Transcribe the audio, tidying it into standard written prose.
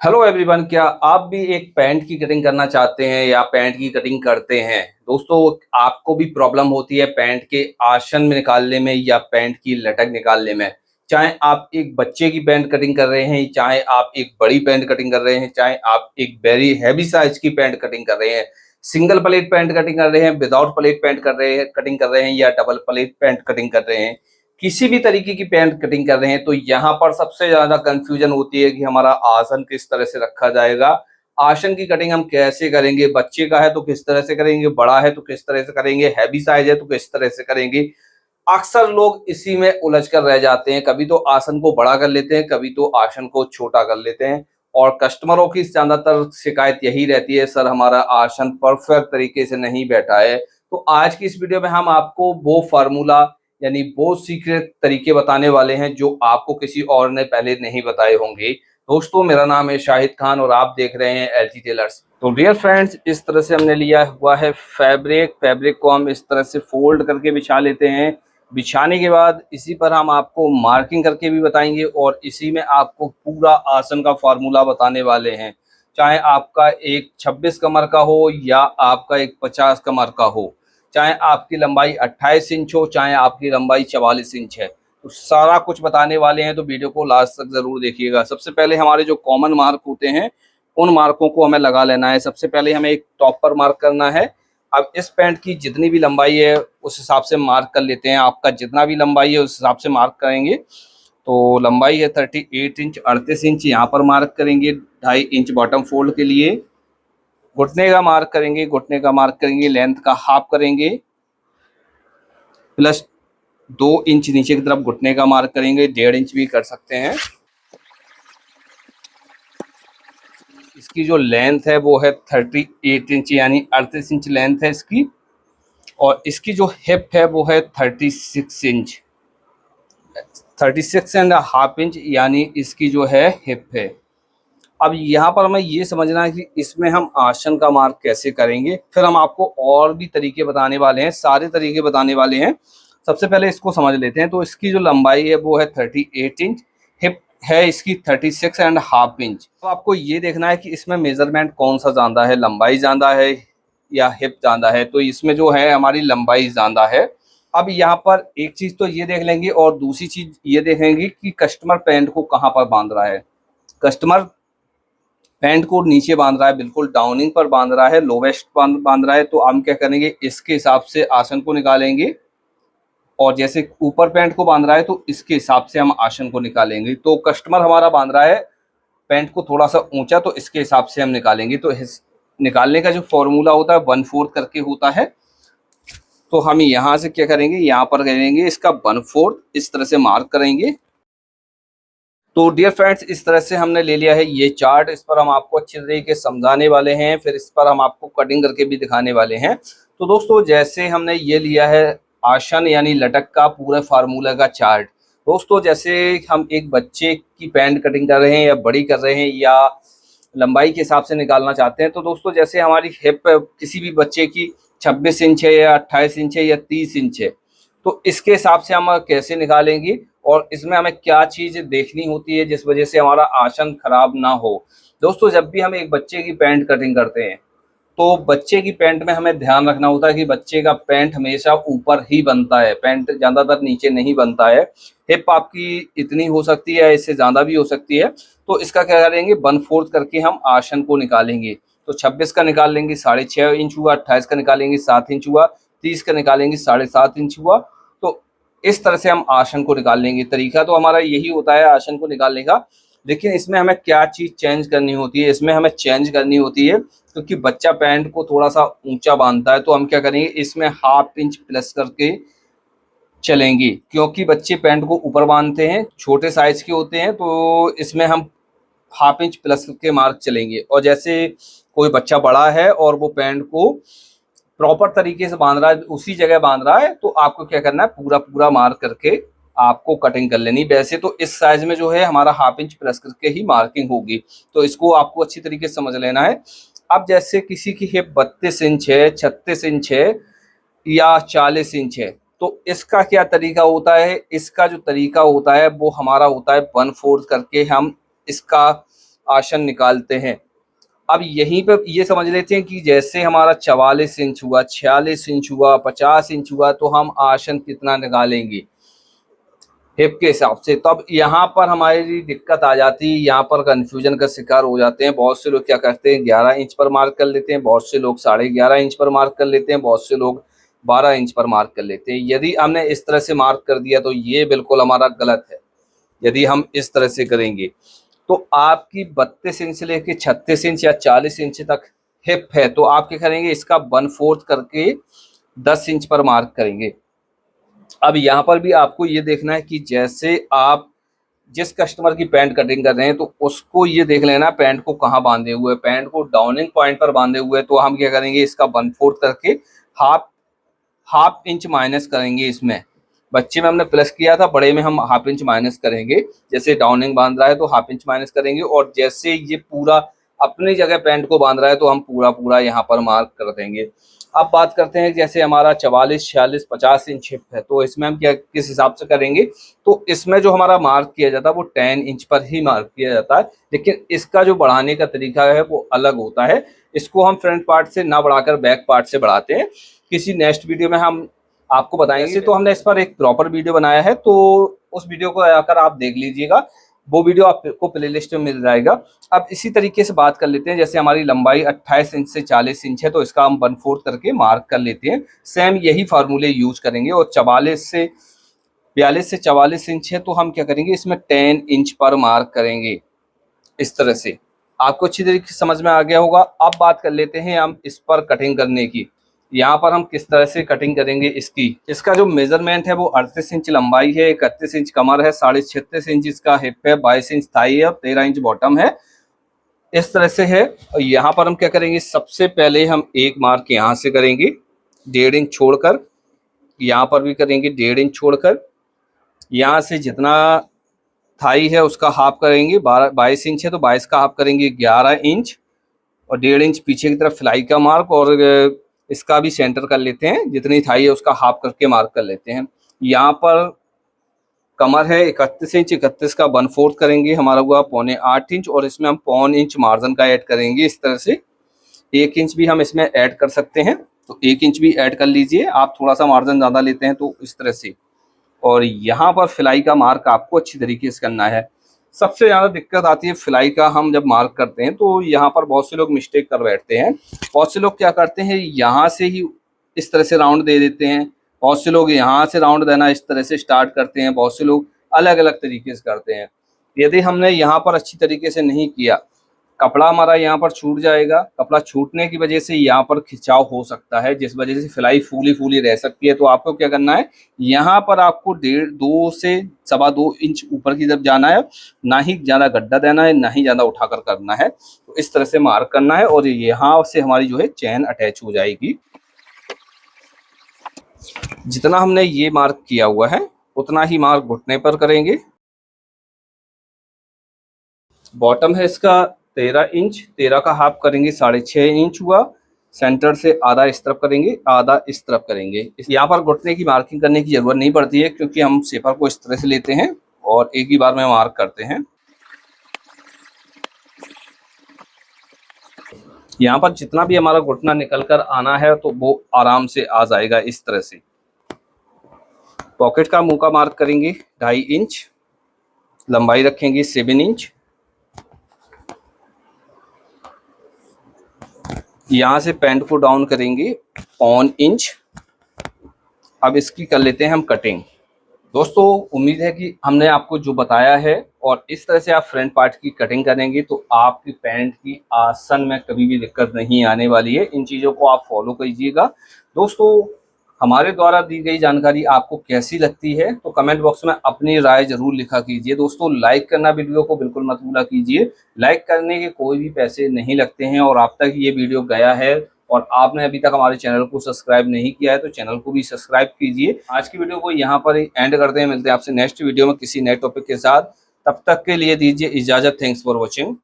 Hello everyone, क्या आप भी एक पैंट की कटिंग करना चाहते हैं या पैंट की कटिंग करते हैं? दोस्तों, आपको भी प्रॉब्लम होती है पैंट के आशन में निकालने में या पैंट की लटक निकालने में। चाहे आप एक बच्चे की पैंट कटिंग कर रहे हैं, चाहे आप एक बड़ी पैंट कटिंग कर रहे हैं, चाहे आप एक वेरी हैवी साइज की पैंट कटिंग कर रहे हैं, सिंगल प्लेट पैंट कटिंग कर रहे हैं, विदाउट प्लेट पैंट कर रहे हैं कटिंग कर रहे हैं या डबल प्लेट पैंट कटिंग कर रहे हैं, किसी भी तरीके की पैंट कटिंग कर रहे हैं, तो यहाँ पर सबसे ज्यादा कंफ्यूजन होती है कि हमारा आसन किस तरह से रखा जाएगा। आसन की कटिंग हम कैसे करेंगे? बच्चे का है तो किस तरह से करेंगे, बड़ा है तो किस तरह से करेंगे, हैवी साइज है तो किस तरह से करेंगे। अक्सर लोग इसी में उलझ कर रह जाते हैं, कभी तो आसन को बड़ा कर लेते हैं, कभी तो आसन को छोटा कर लेते हैं। और कस्टमरों की ज्यादातर शिकायत यही रहती है, सर हमारा आसन परफेक्ट तरीके से नहीं बैठा है। तो आज की इस वीडियो में हम आपको वो फार्मूला यानी वो सीक्रेट तरीके बताने वाले हैं जो आपको किसी और ने पहले नहीं बताए होंगे। दोस्तों, मेरा नाम है शाहिद खान और आप देख रहे हैं एलजी टेलर्स। तो डियर फ्रेंड्स, इस तरह से हमने लिया हुआ है फैब्रिक को हम इस तरह से फोल्ड करके बिछा लेते हैं। बिछाने के बाद इसी पर हम आपको मार्किंग करके भी बताएंगे और इसी में आपको पूरा आसन का फार्मूला बताने वाले हैं। चाहे आपका एक 26 कमर का हो या आपका एक 50 कमर का हो, चाहे आपकी लंबाई 28 इंच हो, चाहे आपकी लंबाई 44 इंच है, तो सारा कुछ बताने वाले हैं। तो वीडियो को लास्ट तक जरूर देखिएगा। सबसे पहले हमारे जो कॉमन मार्क होते हैं उन मार्कों को हमें लगा लेना है। सबसे पहले हमें एक टॉप पर मार्क करना है। अब इस पैंट की जितनी भी लंबाई है उस हिसाब से मार्क कर लेते हैं। आपका जितना भी लंबाई है उस हिसाब से मार्क करेंगे। तो लंबाई है 38 इंच, 38 इंच यहाँ पर मार्क करेंगे। 2.5 इंच बॉटम फोल्ड के लिए घुटने का मार्क करेंगे, घुटने का मार्क करेंगे, लेंथ का हाफ करेंगे, प्लस 2 इंच नीचे की तरफ घुटने का मार्क करेंगे, 1.5 इंच भी कर सकते हैं। इसकी जो लेंथ है वो है 38 इंच यानी 38 इंच लेंथ है इसकी। और इसकी जो हिप है वो है 36 इंच, 36.5 इंच यानी इसकी जो है हिप है। अब यहाँ पर हमें ये समझना है कि इसमें हम आसन का मार्क कैसे करेंगे, फिर हम आपको और भी तरीके बताने वाले हैं, सारे तरीके बताने वाले हैं। सबसे पहले इसको समझ लेते हैं। तो इसकी जो लंबाई है वो है 38 इंच, हिप है इसकी 36.5 इंच। तो आपको ये देखना है कि इसमें मेजरमेंट कौन सा ज़्यादा है, लंबाई ज़्यादा है या हिप ज़्यादा है। तो इसमें जो है हमारी लंबाई ज़्यादा है। अब यहाँ पर एक चीज़ तो ये देख लेंगे और दूसरी चीज़ ये देखेंगे कि कस्टमर पैंट को कहाँ पर बांध रहा है। कस्टमर पैंट को नीचे बांध रहा है, बिल्कुल डाउनिंग पर बांध रहा है, लोवेस्ट बांध रहा है। तो हम क्या करेंगे, इसके हिसाब से आसन को निकालेंगे। और जैसे ऊपर पैंट को बांध रहा है तो इसके हिसाब से हम आसन को निकालेंगे। तो कस्टमर हमारा बांध रहा है पैंट को थोड़ा सा ऊंचा, तो इसके हिसाब से हम निकालेंगे। तो निकालने का जो फॉर्मूला होता है 1/4 करके होता है। तो हम यहाँ से क्या करेंगे, यहाँ पर करेंगे इसका 1/4, इस तरह से मार्क करेंगे। तो डियर फ्रेंड्स, इस तरह से हमने ले लिया है ये चार्ट। इस पर हम आपको अच्छे तरीके समझाने वाले हैं, फिर इस पर हम आपको कटिंग करके भी दिखाने वाले हैं। तो दोस्तों, जैसे हमने ये लिया है आसन यानी लटक का पूरा फार्मूला का चार्ट। दोस्तों, जैसे हम एक बच्चे की पैंट कटिंग कर रहे हैं या बड़ी कर रहे हैं या लंबाई के हिसाब से निकालना चाहते हैं, तो दोस्तों जैसे हमारी हिप किसी भी बच्चे की 26 इंच है या 28 इंच है या 30 इंच है, तो इसके हिसाब से हम कैसे निकालेंगे और इसमें हमें क्या चीज़ देखनी होती है जिस वजह से हमारा आसन खराब ना हो। दोस्तों, जब भी हम एक बच्चे की पैंट कटिंग करते हैं तो बच्चे की पैंट में हमें ध्यान रखना होता है कि बच्चे का पैंट हमेशा ऊपर ही बनता है, पैंट ज़्यादातर नीचे नहीं बनता है। हिप आपकी इतनी हो सकती है, इससे ज़्यादा भी हो सकती है। तो इसका क्या करेंगे, 1/4 करके हम आसन को निकालेंगे। तो 26 का निकाल लेंगे 6.5 इंच हुआ, 28 का निकालेंगे 7 इंच हुआ, 30 का निकालेंगे 7.5 इंच हुआ। तो इस तरह से हम आसन को निकाल लेंगे। तरीका तो हमारा यही होता है आसन को निकालने का, लेकिन इसमें हमें क्या चीज़ चेंज करनी होती है, इसमें हमें चेंज करनी होती है क्योंकि बच्चा पैंट को थोड़ा सा ऊंचा बांधता है। तो हम क्या करेंगे, इसमें 1/2 इंच प्लस करके चलेंगे, क्योंकि बच्चे पैंट को ऊपर बांधते हैं, छोटे साइज के होते हैं। तो इसमें हम 1/2 इंच प्लस के मार्क चलेंगे। और जैसे कोई बच्चा बड़ा है और वो पैंट को प्रॉपर तरीके से बांध रहा है, उसी जगह बांध रहा है, तो आपको क्या करना है, पूरा पूरा मार्क करके आपको कटिंग कर लेनी। वैसे तो इस साइज में जो है हमारा 1/2 इंच प्लस करके ही मार्किंग होगी। तो इसको आपको अच्छी तरीके से समझ लेना है। अब जैसे किसी की हिप 32 इंच है, 36 इंच है या 40 इंच है, तो इसका क्या तरीका होता है, इसका जो तरीका होता है वो हमारा होता है 1/4 करके हम इसका आसन निकालते हैं। अब यहीं पे ये समझ लेते हैं कि जैसे हमारा 44 इंच हुआ, 46 इंच हुआ, 50 इंच हुआ, तो हम आसन कितना निकालेंगे हिप के हिसाब से। तब यहाँ पर हमारी दिक्कत आ जाती है, यहाँ पर कंफ्यूजन का शिकार हो जाते हैं। बहुत से लोग क्या करते हैं 11 इंच पर मार्क कर लेते हैं, बहुत से लोग 11.5 इंच पर मार्क कर लेते हैं, बहुत से लोग 12 इंच पर मार्क कर लेते हैं। यदि हमने इस तरह से मार्क कर दिया तो ये बिल्कुल हमारा गलत है। यदि हम इस तरह से करेंगे तो आपकी 32 इंच से लेके 36 इंच या 40 इंच तक हिप है, तो आप क्या करेंगे इसका 1/4 करके 10 इंच पर मार्क करेंगे। अब यहाँ पर भी आपको ये देखना है कि जैसे आप जिस कस्टमर की पैंट कटिंग कर रहे हैं तो उसको ये देख लेना पैंट को कहाँ बांधे हुए, पैंट को डाउनिंग पॉइंट पर बांधे हुए, तो हम क्या करेंगे इसका 1/4 करके हाफ इंच माइनस करेंगे। इसमें बच्चे में हमने प्लस किया था, बड़े में हम हाफ इंच माइनस करेंगे। जैसे डाउनिंग बांध रहा है तो हाफ इंच माइनस करेंगे, और जैसे ये पूरा अपनी जगह पैंट को बांध रहा है तो हम पूरा यहाँ पर मार्क कर देंगे। अब बात करते हैं जैसे हमारा 44, 46, 50 इंच हिप है, तो इसमें हम क्या किस हिसाब से करेंगे। तो इसमें जो हमारा मार्क किया जाता है वो 10 इंच पर ही मार्क किया जाता है, लेकिन इसका जो बढ़ाने का तरीका है वो अलग होता है। इसको हम फ्रंट पार्ट से ना बढ़ाकर बैक पार्ट से बढ़ाते हैं। किसी नेक्स्ट वीडियो में हम आपको बताएंगे। तो हमने इस पर एक प्रॉपर वीडियो बनाया है, तो उस वीडियो को आकर आप देख लीजिएगा, वो वीडियो आपको प्लेलिस्ट में मिल जाएगा। अब इसी तरीके से बात कर लेते हैं, जैसे हमारी लंबाई 28 इंच से 40 इंच है तो इसका हम 1/4 करके मार्क कर लेते हैं। सेम यही फार्मूले यूज करेंगे। और 42 से 44 इंच है तो हम क्या करेंगे इसमें 10 इंच पर मार्क करेंगे। इस तरह से आपको अच्छी तरीके से समझ में आ गया होगा। अब बात कर लेते हैं हम इस पर कटिंग करने की। यहाँ पर हम किस तरह से कटिंग करेंगे इसका जो मेजरमेंट है वो 38 इंच लंबाई है, 31 इंच कमर है, 36.5 इंच इसका हिप है, 22 इंच थाई है और 13 इंच बॉटम है। इस तरह से है। और यहाँ पर हम क्या करेंगे, सबसे पहले हम एक मार्क यहाँ से करेंगे 1.5 इंच छोड़कर, यहाँ पर भी करेंगे 1.5 इंच छोड़कर, यहाँ से जितना थाई है उसका हाफ करेंगे, 22 इंच है तो 22 का हाफ करेंगे 11 इंच, और 1.5 इंच पीछे की तरफ सिलाई का मार्क, और इसका भी सेंटर कर लेते हैं, जितनी थाई है उसका हाफ करके मार्क कर लेते हैं। यहाँ पर कमर है 31 इंच, 31 का 1/4 करेंगे, हमारा हुआ 7.25 इंच, और इसमें हम 0.25 इंच मार्जिन का ऐड करेंगे। इस तरह से 1 इंच भी हम इसमें ऐड कर सकते हैं, तो 1 इंच भी ऐड कर लीजिए। आप थोड़ा सा मार्जिन ज़्यादा लेते हैं तो इस तरह से। और यहाँ पर फिलाई का मार्क आपको अच्छी तरीके से करना है। सबसे ज़्यादा दिक्कत आती है फिलाई का, हम जब मार्क करते हैं तो यहाँ पर बहुत से लोग मिस्टेक कर बैठते हैं। बहुत से लोग क्या करते हैं यहाँ से ही इस तरह से राउंड दे देते हैं, बहुत से लोग यहाँ से राउंड देना इस तरह से स्टार्ट करते हैं, बहुत से लोग अलग अलग तरीके से करते हैं। यदि हमने यहाँ पर अच्छी तरीके से नहीं किया, कपड़ा हमारा यहाँ पर छूट जाएगा। कपड़ा छूटने की वजह से यहाँ पर खिंचाव हो सकता है, जिस वजह से फिलाई फूली रह सकती है। तो आपको क्या करना है, यहाँ पर आपको 2 से 2.25 इंच ऊपर की तरफ जाना है, ना ही ज़्यादा गड्ढा देना है, ना ही ज़्यादा उठाकर करना है। तो इस तरह से मार्क करना है, और यहाँ से हमारी जो है चैन अटैच हो जाएगी। जितना हमने ये मार्क किया हुआ है उतना ही मार्क घुटने पर करेंगे। बॉटम है इसका 13 इंच, 13 का हाफ करेंगे 6.5 इंच हुआ। सेंटर से आधा इस तरफ करेंगे, आधा इस तरफ करेंगे। यहाँ पर घुटने की मार्किंग करने की जरूरत नहीं पड़ती है, क्योंकि हम शेपर को इस तरह से लेते हैं और एक ही बार में मार्क करते हैं। यहाँ पर जितना भी हमारा घुटना निकल कर आना है तो वो आराम से आ जाएगा इस तरह से। पॉकेट का मुंह का मार्क करेंगे 2.5 इंच, लंबाई रखेंगे 7 इंच। यहाँ से पैंट को डाउन करेंगे 0.25 इंच। अब इसकी कर लेते हैं हम कटिंग। दोस्तों उम्मीद है कि हमने आपको जो बताया है और इस तरह से आप फ्रंट पार्ट की कटिंग करेंगे तो आपकी पैंट की आसन में कभी भी दिक्कत नहीं आने वाली है। इन चीज़ों को आप फॉलो कीजिएगा। दोस्तों हमारे द्वारा दी गई जानकारी आपको कैसी लगती है तो कमेंट बॉक्स में अपनी राय जरूर लिखा कीजिए। दोस्तों लाइक करना वीडियो को बिल्कुल मत भूला कीजिए। लाइक करने के कोई भी पैसे नहीं लगते हैं, और आप तक ये वीडियो गया है और आपने अभी तक हमारे चैनल को सब्सक्राइब नहीं किया है तो चैनल को भी सब्सक्राइब कीजिए। आज की वीडियो को यहाँ पर एंड करते हैं। मिलते हैं आपसे नेक्स्ट वीडियो में किसी नए टॉपिक के साथ। तब तक के लिए दीजिए इजाजत। Thanks for watching.